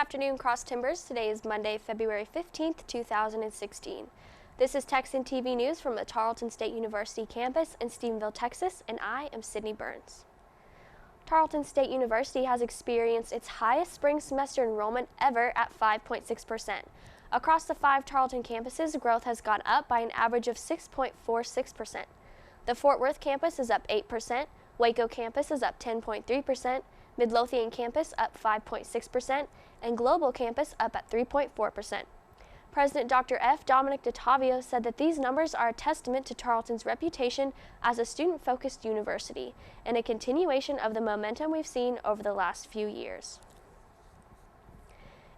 afternoon, Cross Timbers. Today is Monday, February 15th, 2016. This is Texan TV News from the Tarleton State University campus in Stephenville, Texas, and I am Sydney Burns. Tarleton State University has experienced its highest spring semester enrollment ever at 5.6%. Across the 5 Tarleton campuses, growth has gone up by an average of 6.46%. The Fort Worth campus is up 8%, Waco campus is up 10.3%, Midlothian campus up 5.6%, and Global campus up at 3.4%. President Dr. F. Dominic DeTavio said that these numbers are a testament to Tarleton's reputation as a student-focused university and a continuation of the momentum we've seen over the last few years.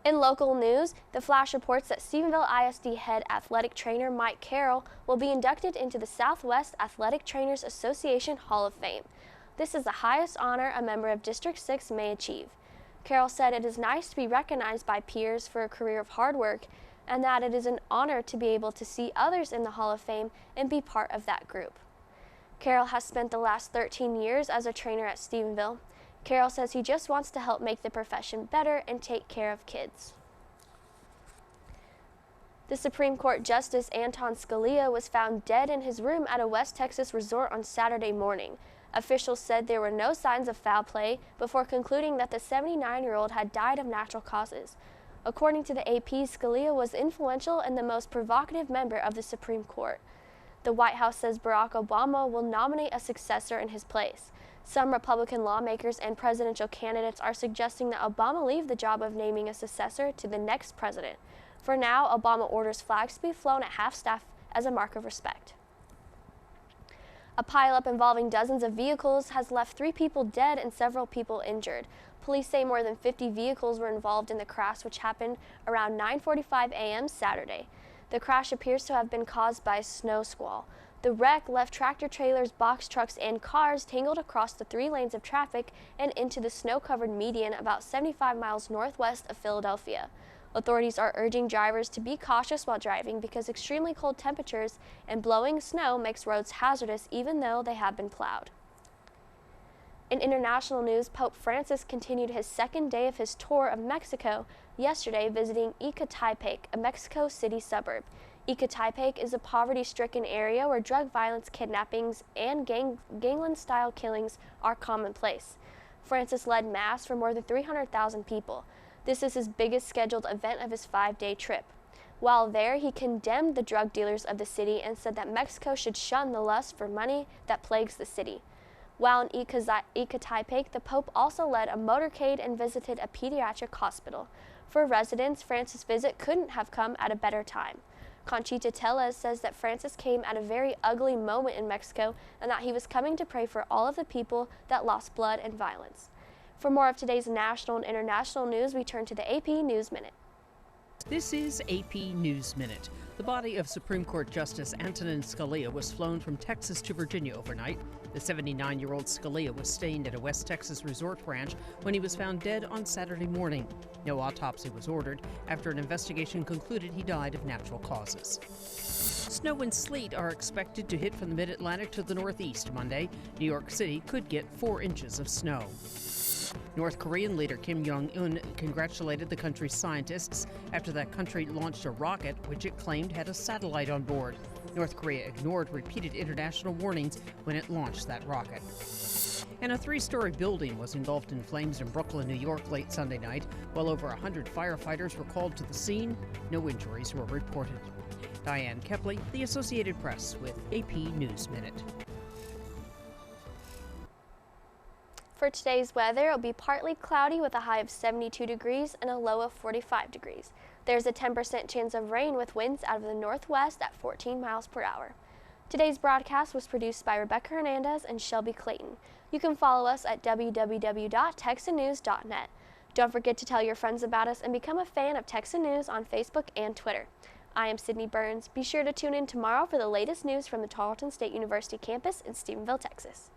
In local news, the Flash reports that Stephenville ISD head athletic trainer Mike Carroll will be inducted into the Southwest Athletic Trainers Association Hall of Fame. This is the highest honor a member of District 6 may achieve. Carroll said it is nice to be recognized by peers for a career of hard work, and that it is an honor to be able to see others in the Hall of Fame and be part of that group. Carroll has spent the last 13 years as a trainer at Stephenville. Carroll says he just wants to help make the profession better and take care of kids. The Supreme Court Justice Anton Scalia was found dead in his room at a West Texas resort on Saturday morning. Officials said there were no signs of foul play before concluding that the 79-year-old had died of natural causes. According to the AP, Scalia was influential and the most provocative member of the Supreme Court. The White House says Barack Obama will nominate a successor in his place. Some Republican lawmakers and presidential candidates are suggesting that Obama leave the job of naming a successor to the next president. For now, Obama orders flags to be flown at half-staff as a mark of respect. A pileup involving dozens of vehicles has left 3 people dead and several people injured. Police say more than 50 vehicles were involved in the crash, which happened around 9:45 a.m. Saturday. The crash appears to have been caused by a snow squall. The wreck left tractor-trailers, box trucks, and cars tangled across the 3 lanes of traffic and into the snow-covered median about 75 miles northwest of Philadelphia. Authorities are urging drivers to be cautious while driving because extremely cold temperatures and blowing snow makes roads hazardous even though they have been plowed. In international news, Pope Francis continued his second day of his tour of Mexico yesterday, visiting Ecatepec, a Mexico City suburb. Ecatepec is a poverty-stricken area where drug violence, kidnappings, and gangland-style killings are commonplace. Francis led Mass for more than 300,000 people. This is his biggest scheduled event of his 5-day trip. While there, he condemned the drug dealers of the city and said that Mexico should shun the lust for money that plagues the city. While in Ecatepec, the Pope also led a motorcade and visited a pediatric hospital. For residents, Francis' visit couldn't have come at a better time. Conchita Tellez says that Francis came at a very ugly moment in Mexico and that he was coming to pray for all of the people that lost blood and violence. For more of today's national and international news, we turn to the AP News Minute. This is AP News Minute. The body of Supreme Court Justice Antonin Scalia was flown from Texas to Virginia overnight. The 79-year-old Scalia was staying at a West Texas resort ranch when he was found dead on Saturday morning. No autopsy was ordered after an investigation concluded he died of natural causes. Snow and sleet are expected to hit from the mid-Atlantic to the northeast Monday. New York City could get 4 inches of snow. North Korean leader Kim Jong-un congratulated the country's scientists after that country launched a rocket which it claimed had a satellite on board. North Korea ignored repeated international warnings when it launched that rocket. And a 3-story building was engulfed in flames in Brooklyn, New York late Sunday night. Well over 100 firefighters were called to the scene. No injuries were reported. Diane Kepley, The Associated Press, with AP News Minute. For today's weather, it will be partly cloudy with a high of 72 degrees and a low of 45 degrees. There's a 10% chance of rain with winds out of the northwest at 14 miles per hour. Today's broadcast was produced by Rebecca Hernandez and Shelby Clayton. You can follow us at www.texannews.net. Don't forget to tell your friends about us and become a fan of Texan News on Facebook and Twitter. I am Sydney Burns. Be sure to tune in tomorrow for the latest news from the Tarleton State University campus in Stephenville, Texas.